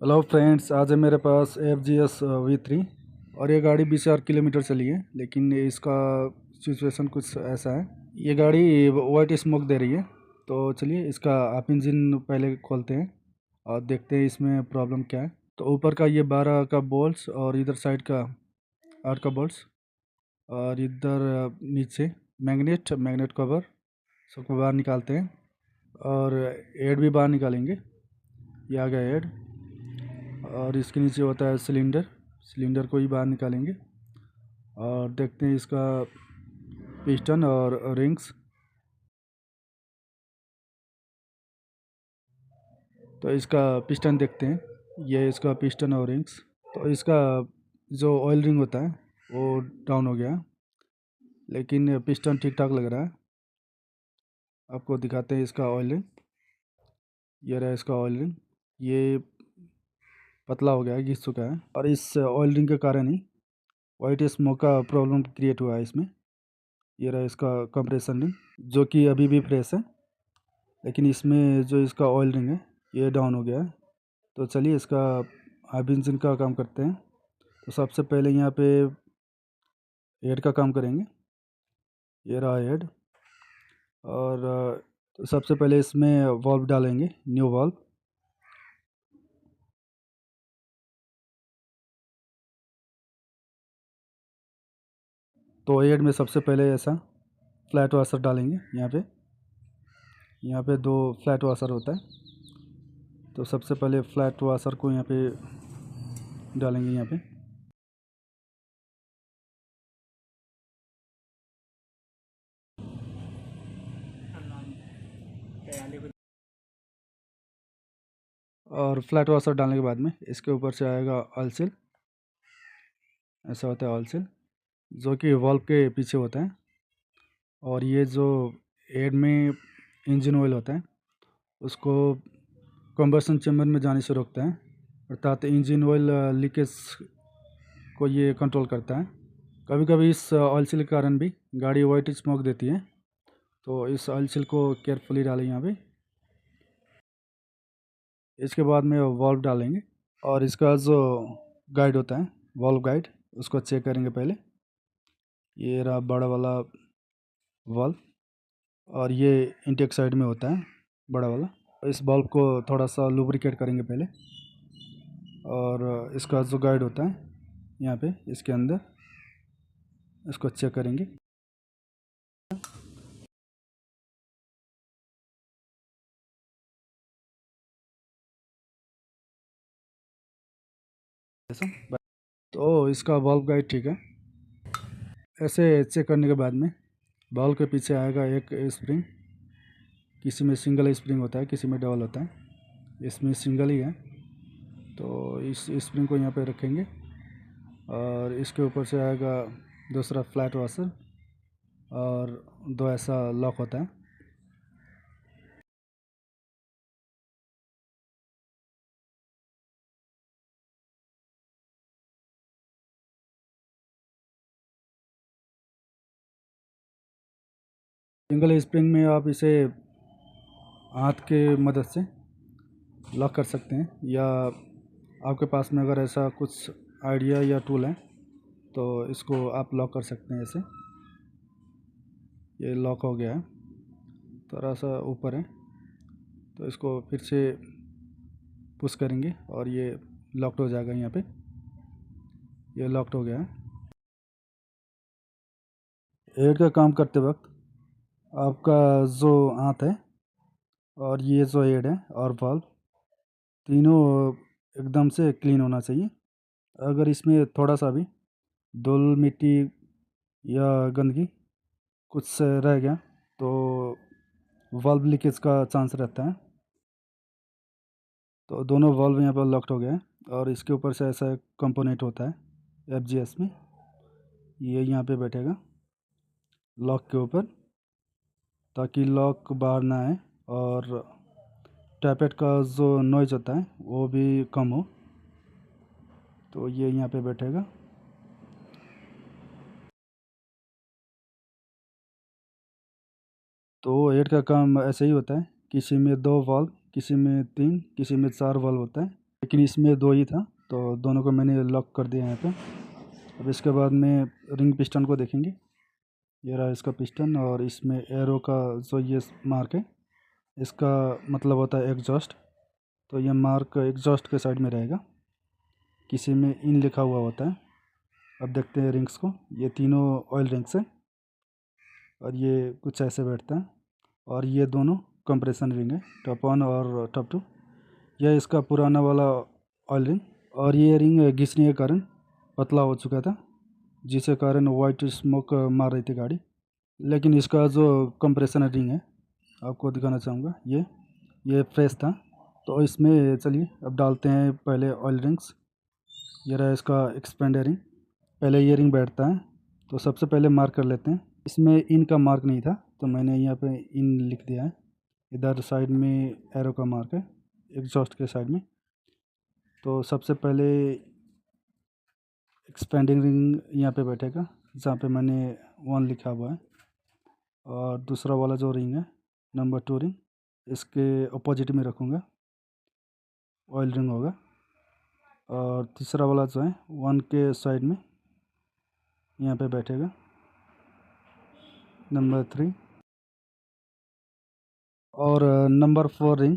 Hello friends, आज है मेरे पास FGS V3 और ये गाड़ी 20,000 किलोमीटर चली है। लेकिन इसका सिचुएशन कुछ ऐसा है, ये गाड़ी वाइट स्मोक दे रही है। तो चलिए इसका आप इंजन पहले खोलते हैं और देखते हैं इसमें प्रॉब्लम क्या है। तो ऊपर का ये 12 का बोल्ट्स और इधर साइड का 8 का बोल्ट्स और इधर नीचे मैग्नेट मैग्नेट कवर सबको बाहर निकालते हैं और हेड भी बाहर निकालेंगे। ये आ गया हेड और इसके नीचे होता है सिलेंडर, सिलेंडर को ही बाहर निकालेंगे और देखते हैं इसका पिस्टन और रिंग्स। तो इसका पिस्टन देखते हैं, ये इसका पिस्टन और रिंग्स। तो इसका जो ऑयल रिंग होता है वो डाउन हो गया, लेकिन पिस्टन ठीक ठाक लग रहा है। आपको दिखाते हैं इसका ऑयल रिंग। ये रहा इसका ऑयल रिंग, ये पतला हो गया है, घिस चुका है और इस ऑयल रिंग के कारण ही वाइट स्मोक का प्रॉब्लम क्रिएट हुआ है इसमें। ये रहा इसका कंप्रेशन रिंग जो कि अभी भी फ्रेश है, लेकिन इसमें जो इसका ऑयल रिंग है ये डाउन हो गया है। तो चलिए इसका आप इंजन का काम करते हैं। तो सबसे पहले यहाँ पे हेड का काम करेंगे। ये रहा हेड और तो सबसे पहले इसमें वॉल्व डालेंगे, न्यू वॉल्व। तो हेड में सबसे पहले ऐसा फ्लैट वाशर डालेंगे। यहाँ पे दो फ्लैट वाशर होता है। तो सबसे पहले फ्लैट वाशर को यहाँ पे डालेंगे यहाँ पे। और फ्लैट वाशर डालने के बाद में इसके ऊपर से आएगा ऑयल सील। ऐसा होता है ऑयल सील जो कि वॉल्व के पीछे होता है। और ये जो हेड में इंजन ऑयल होता है उसको कंबशन चैम्बर में जाने से रोकता है, अर्थात इंजन ऑयल लीकेज को ये कंट्रोल करता है। कभी कभी इस ऑयल सील के कारण भी गाड़ी वाइट स्मोक देती है। तो इस ऑयल सील को केयरफुली डालें यहाँ पे। इसके बाद में वॉल्व डालेंगे और इसका जो गाइड होता है वॉल्व गाइड उसको चेक करेंगे पहले। ये रहा बड़ा वाला वॉल्व और ये इंटेक साइड में होता है बड़ा वाला। इस बल्ब को थोड़ा सा लुब्रिकेट करेंगे पहले और इसका जो गाइड होता है यहाँ पे इसके अंदर इसको चेक करेंगे। ऐसा तो इसका बल्ब गाइड ठीक है। ऐसे चेक करने के बाद में बल्ब के पीछे आएगा एक स्प्रिंग। किसी में सिंगल स्प्रिंग होता है, किसी में डबल होता है। इसमें सिंगल ही है। तो इस स्प्रिंग को यहाँ पे रखेंगे और इसके ऊपर से आएगा दूसरा फ्लैट वाशर और दो ऐसा लॉक होता है। सिंगल स्प्रिंग में आप इसे हाथ के मदद से लॉक कर सकते हैं, या आपके पास में अगर ऐसा कुछ आइडिया या टूल है तो इसको आप लॉक कर सकते हैं। ऐसे ये लॉक हो गया है, थोड़ा सा ऊपर है तो इसको फिर से पुश करेंगे और ये लॉक्ड हो जाएगा। यहाँ पे ये लॉक्ड हो गया है। हेड का काम करते वक्त आपका जो हाथ है और ये जो हेड है और वाल्व तीनों एकदम से क्लीन होना चाहिए। अगर इसमें थोड़ा सा भी धूल मिट्टी या गंदगी कुछ रह गया तो वाल्व लीकेज का चांस रहता है। तो दोनों वाल्व यहाँ पर लॉक्ड हो गए हैं और इसके ऊपर से ऐसा एक कंपोनेंट होता है FGS में, ये यहाँ पे बैठेगा लॉक के ऊपर ताकि लॉक बाहर ना आए और टैपेट का जो नॉइज होता है वो भी कम हो। तो ये यहाँ पे बैठेगा। तो हेड का काम ऐसे ही होता है, किसी में 2 वाल्व, किसी में 3, किसी में 4 वाल्व होता है। लेकिन इसमें दो ही था, तो दोनों को मैंने लॉक कर दिया यहाँ पे। अब इसके बाद में रिंग पिस्टन को देखेंगे। ये रहा इसका पिस्टन, और इसमें एरो का जो ये मार्क है, इसका मतलब होता है एग्जॉस्ट। तो ये मार्क एग्जॉस्ट के साइड में रहेगा, किसी में इन लिखा हुआ होता है। अब देखते हैं रिंग्स को। ये तीनों ऑयल रिंग्स है, और ये कुछ ऐसे बैठता है। और ये दोनों कंप्रेशन रिंग है, टॉप 1 और टॉप 2। यह इसका पुराना वाला ऑयल रिंग, और ये रिंग घिसने के कारण पतला हो चुका था, जिसके कारण वाइट स्मोक मार रही थी गाड़ी। लेकिन इसका जो कंप्रेशन रिंग है, आपको दिखाना चाहूँगा। ये फ्रेश था। तो इसमें चलिए अब डालते हैं पहले ऑयल रिंग्स। ये रहा इसका एक्सपेंडर रिंग। पहले ये रिंग बैठता है, तो सबसे पहले मार्क कर लेते हैं। इसमें इन का मार्क नहीं था, तो मैंने यहाँ पे इन लिख दिया है। इधर साइड में एरो का मार्क है, एग्जॉस्ट के साइड में। तो सबसे पहले एक्सपेंडिंग रिंग यहाँ पे बैठेगा, जहाँ पे मैंने 1 लिखा हुआ है। और दूसरा वाला जो रिंग है, नंबर 2 रिंग, इसके अपोजिट में रखूँगा, ऑयल रिंग होगा। और तीसरा वाला जो है 1 के साइड में यहाँ पे बैठेगा, नंबर 3। और नंबर 4 रिंग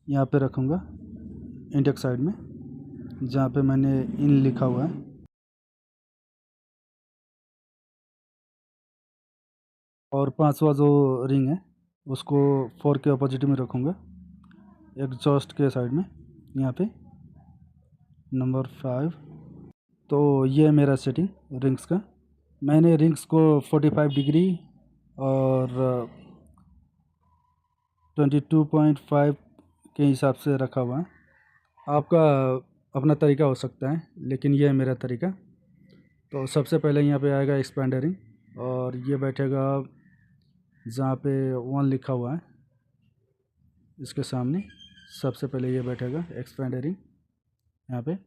यहाँ पे रखूँगा इंडेक्स साइड में, जहाँ पे मैंने इन लिखा हुआ है। और 5वां जो रिंग है, उसको 4 के अपोजिट में रखूँगा, एग्जॉस्ट के साइड में, यहाँ पे नंबर 5। तो ये है मेरा सेटिंग रिंग्स का। मैंने रिंग्स को 45 डिग्री और 22.5 के हिसाब से रखा हुआ है। आपका अपना तरीका हो सकता है, लेकिन ये है मेरा तरीका। तो सबसे पहले यहाँ पे आएगा एक्सपेंडर रिंग, और ये बैठेगा जहाँ पे 1 लिखा हुआ है, इसके सामने सबसे पहले ये बैठेगा एक्सपेंडर रिंग यहाँ पे।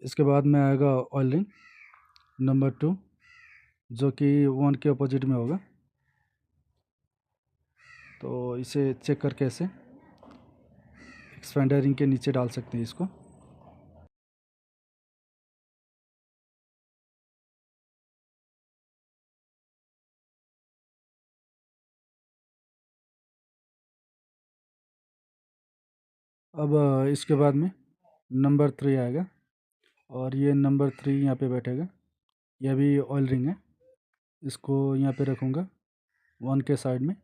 इसके बाद में आएगा ऑयल रिंग नंबर 2, जो कि 1 के अपोजिट में होगा। तो इसे चेक करके ऐसे एक्सपेंडर रिंग के नीचे डाल सकते हैं इसको। अब इसके बाद में नंबर 3 आएगा, और ये नंबर 3 यहाँ पे बैठेगा। यह भी ऑयल रिंग है, इसको यहाँ पे रखूँगा 1 के साइड में,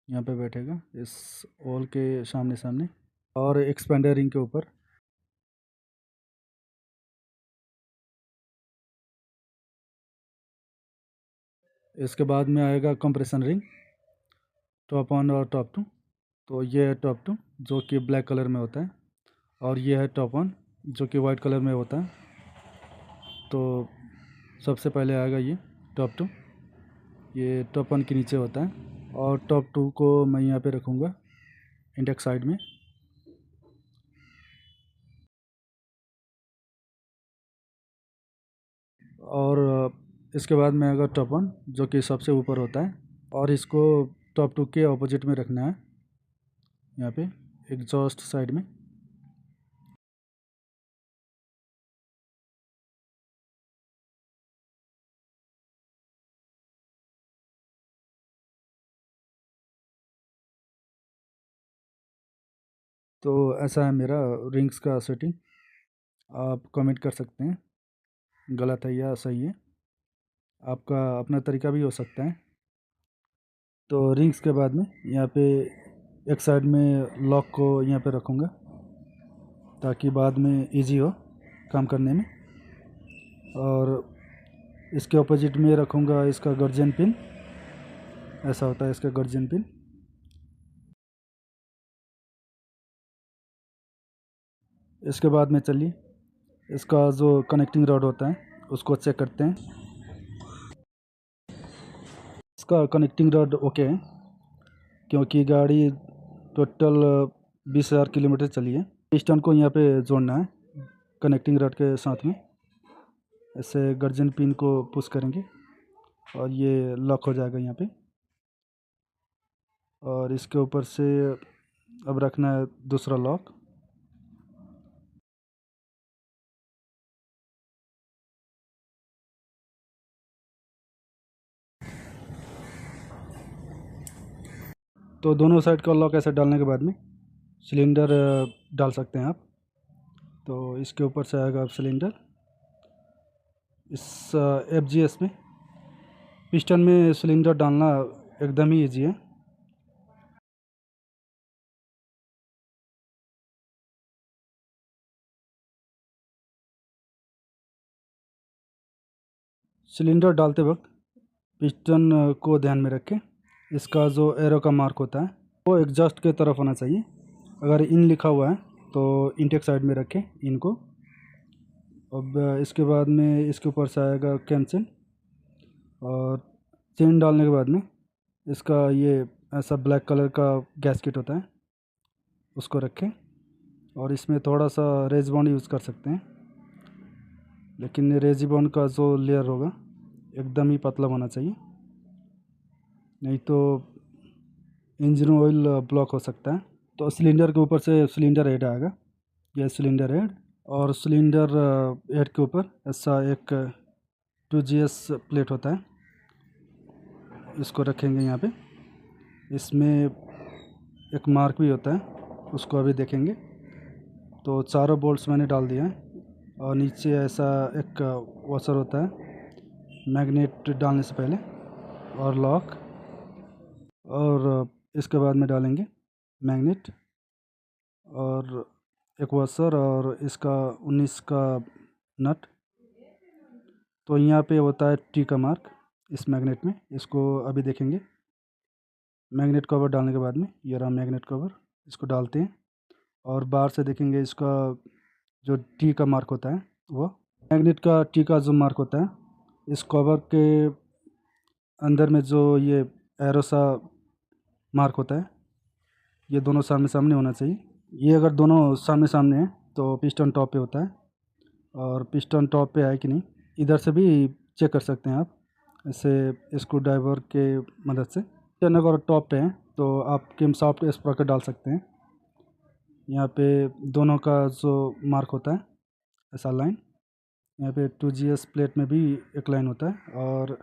यहाँ पे बैठेगा इस ऑयल के सामने सामने, और एक्सपेंडर रिंग के ऊपर। इसके बाद में आएगा कंप्रेशन रिंग, टॉप 1 और टॉप 2। तो ये है टॉप 2, जो कि ब्लैक कलर में होता है, और ये है टॉप 1, जो कि वाइट कलर में होता है। तो सबसे पहले आएगा ये टॉप 2, ये टॉप 1 के नीचे होता है। और टॉप 2 को मैं यहाँ पे रखूँगा इंडेक्स साइड में। और इसके बाद में आएगा टॉप 1, जो कि सबसे ऊपर होता है, और इसको टॉप 2 के ऑपोजिट में रखना है, यहाँ पे एग्जॉस्ट साइड में। तो ऐसा है मेरा रिंग्स का सेटिंग। आप कमेंट कर सकते हैं गलत है या सही है, आपका अपना तरीका भी हो सकता है। तो रिंग्स के बाद में यहाँ पे एक साइड में लॉक को यहाँ पे रखूँगा, ताकि बाद में इजी हो काम करने में। और इसके ऑपोजिट में रखूँगा इसका गर्जन पिन, ऐसा होता है इसका गर्जन पिन। इसके बाद में चलिए इसका जो कनेक्टिंग रॉड होता है, उसको चेक करते हैं। इसका कनेक्टिंग रॉड ओके है, क्योंकि गाड़ी टोटल 20,000 किलोमीटर चली है। पिस्टन को यहाँ पे जोड़ना है कनेक्टिंग रॉड के साथ में। ऐसे गर्जन पिन को पुश करेंगे और ये लॉक हो जाएगा यहाँ पे। और इसके ऊपर से अब रखना है दूसरा लॉक। तो दोनों साइड का लॉक ऐसे डालने के बाद में सिलेंडर डाल सकते हैं आप। तो इसके ऊपर से आएगा अब सिलेंडर। इस FGS में पिस्टन में सिलेंडर डालना एकदम ही ईजी है। सिलेंडर डालते वक्त पिस्टन को ध्यान में रखें, इसका जो एरो का मार्क होता है वो एग्जॉस्ट के तरफ होना चाहिए। अगर इन लिखा हुआ है तो इनटेक साइड में रखें इनको। अब इसके बाद में इसके ऊपर से आएगा कैम चेन, और चेन डालने के बाद में इसका ये ऐसा ब्लैक कलर का गैस्केट होता है उसको रखें। और इसमें थोड़ा सा रेज बॉन्ड यूज़ कर सकते हैं, लेकिन रेजी बॉन्ड का जो लेयर होगा एकदम ही पतला होना चाहिए, नहीं तो इंजन ऑयल ब्लॉक हो सकता है। तो सिलेंडर के ऊपर से सिलेंडर हेड आएगा, यह सिलेंडर हेड। और सिलेंडर हेड के ऊपर ऐसा एक 2GS प्लेट होता है, इसको रखेंगे यहाँ पे। इसमें एक मार्क भी होता है, उसको अभी देखेंगे। तो चारों बोल्ट्स मैंने डाल दिया है। और नीचे ऐसा एक वॉशर होता है मैग्नेट डालने से पहले, और लॉक। और इसके बाद में डालेंगे मैग्नेट और एक वॉशर और इसका 19 का नट। तो यहाँ पे होता है T का मार्क इस मैग्नेट में, इसको अभी देखेंगे। मैग्नेट कवर डालने के बाद में ये रहा मैग्नेट कवर, इसको डालते हैं और बाहर से देखेंगे इसका जो T का मार्क होता है वो मैग्नेट का T का जो मार्क होता है, इस कवर के अंदर में जो ये एरो सा मार्क होता है, ये दोनों सामने सामने होना चाहिए। ये अगर दोनों सामने सामने हैं तो पिस्टन टॉप पे होता है, और पिस्टन टॉप पे है कि नहीं इधर से भी चेक कर सकते हैं आप, ऐसे स्क्रू ड्राइवर के मदद से। पिस्टन अगर टॉप पे है तो आप किम सॉफ्ट स्प्रॉकेट डाल सकते हैं। यहाँ पे दोनों का जो मार्क होता है ऐसा लाइन, यहाँ पे 2GS प्लेट में भी एक लाइन होता है और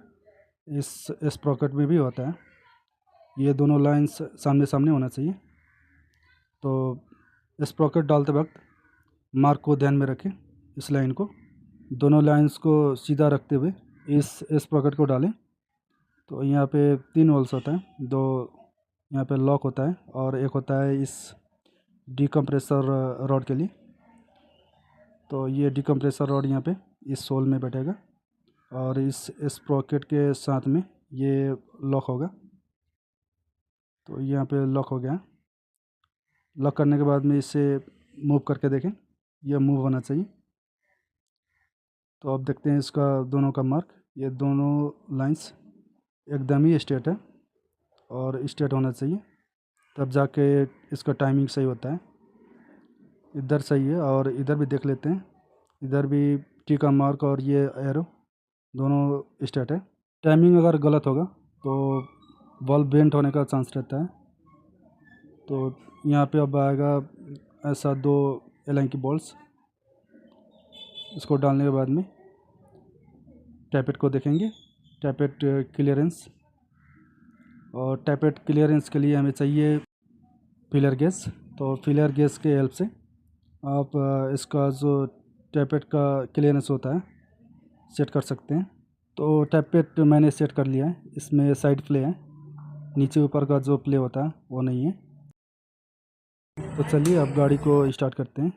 इस स्प्रॉकेट में भी होता है। ये दोनों लाइंस सामने सामने होना चाहिए। तो स्प्रॉकेट डालते वक्त मार्क को ध्यान में रखें, इस लाइन को, दोनों लाइंस को सीधा रखते हुए इस स्प्रॉकेट को डालें। तो यहाँ पे 3 होल्स होता है, 2 यहाँ पे लॉक होता है और एक होता है इस डिकम्प्रेसर रॉड के लिए। तो ये डिकम्प्रेसर रॉड यहाँ पे इस सोल में बैठेगा और इस स्प्रॉकेट के साथ में ये लॉक होगा। तो यहाँ पे लॉक हो गया। लॉक करने के बाद में इसे मूव करके देखें, यह मूव होना चाहिए। तो अब देखते हैं इसका दोनों का मार्क, ये दोनों लाइंस एकदम ही स्ट्रेट है और स्ट्रेट होना चाहिए, तब जाके इसका टाइमिंग सही होता है। इधर सही है और इधर भी देख लेते हैं, इधर भी T का मार्क और ये एरो दोनों स्ट्रेट है। टाइमिंग अगर गलत होगा तो बॉल बेंट होने का चांस रहता है। तो यहाँ पे अब आएगा ऐसा 2 एलाइन की बॉल्स, इसको डालने के बाद में टैपेट को देखेंगे, टैपेट क्लियरेंस। और टैपेट क्लियरेंस के लिए हमें चाहिए फीलर गेज। तो फीलर गेज के हेल्प से आप इसका जो टैपेट का क्लियरेंस होता है सेट कर सकते हैं। तो टैपेट मैंने सेट कर लिया है, इसमें साइड प्ले है, नीचे ऊपर का जो प्ले होता है वो नहीं है। तो चलिए अब गाड़ी को स्टार्ट करते हैं।